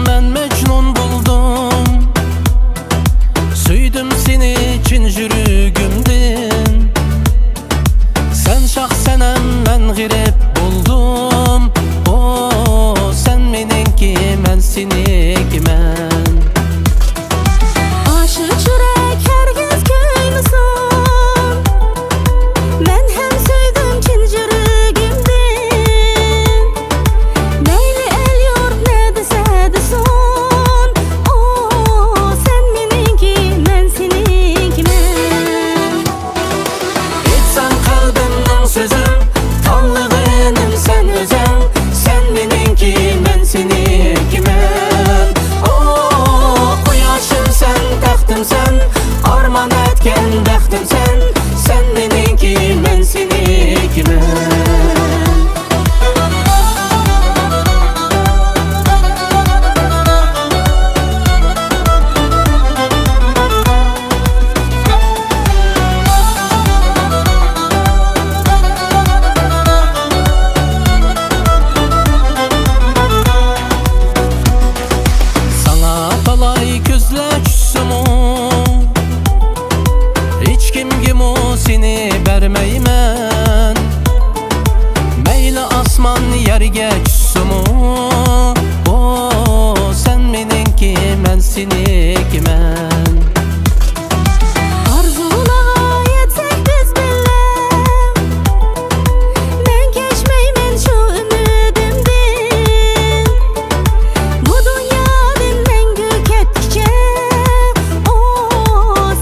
Ben Mecnun buldum, süydüm seni için yürügümdün. Sen şahsenem ben girip buldum. O sen meninki ben seniki men. Aşık yürek herkes köylüsün. Ben hem süydüm için yürügümdün. Neyli el yurt ne dese desin. O sen meninki ben seninki men. İçsen kalbimden sözüm, tanlığınım sen özüm. Sen meninki ben seninki men. O kuyashim sen, taxtım sen, arman etken baxtım sen. Sen meninki ben seninki men. Seni vermeymen, meyli asman yerge düşsümü. O sen meninki ben seninki men. Arzulağa yetsek biz bile, ben geçmeymen şu ümidimden. Bu dünyadan mengü kettikçe, o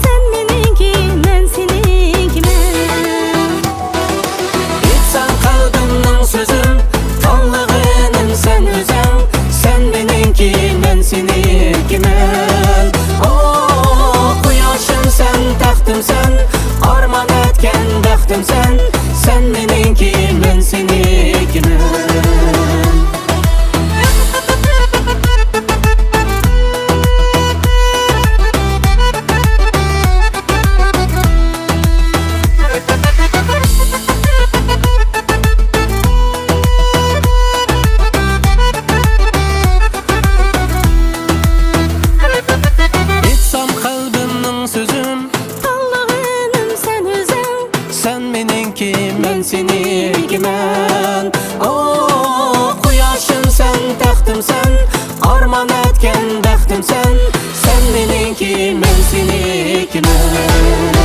sen meninki ben seninki men. İçsen kalbimden sözüm, tanlığınım sen özüm. Sen meninki ben seninki men. O kuyashim sen, taxtım sen, arman etken baxtım sen. Sen meninki ben seninki men. Sen meninki ben seninki men. O kuyashim sen, taxtım sen, arman etken baxtım sen. Sen meninki ben seninki men.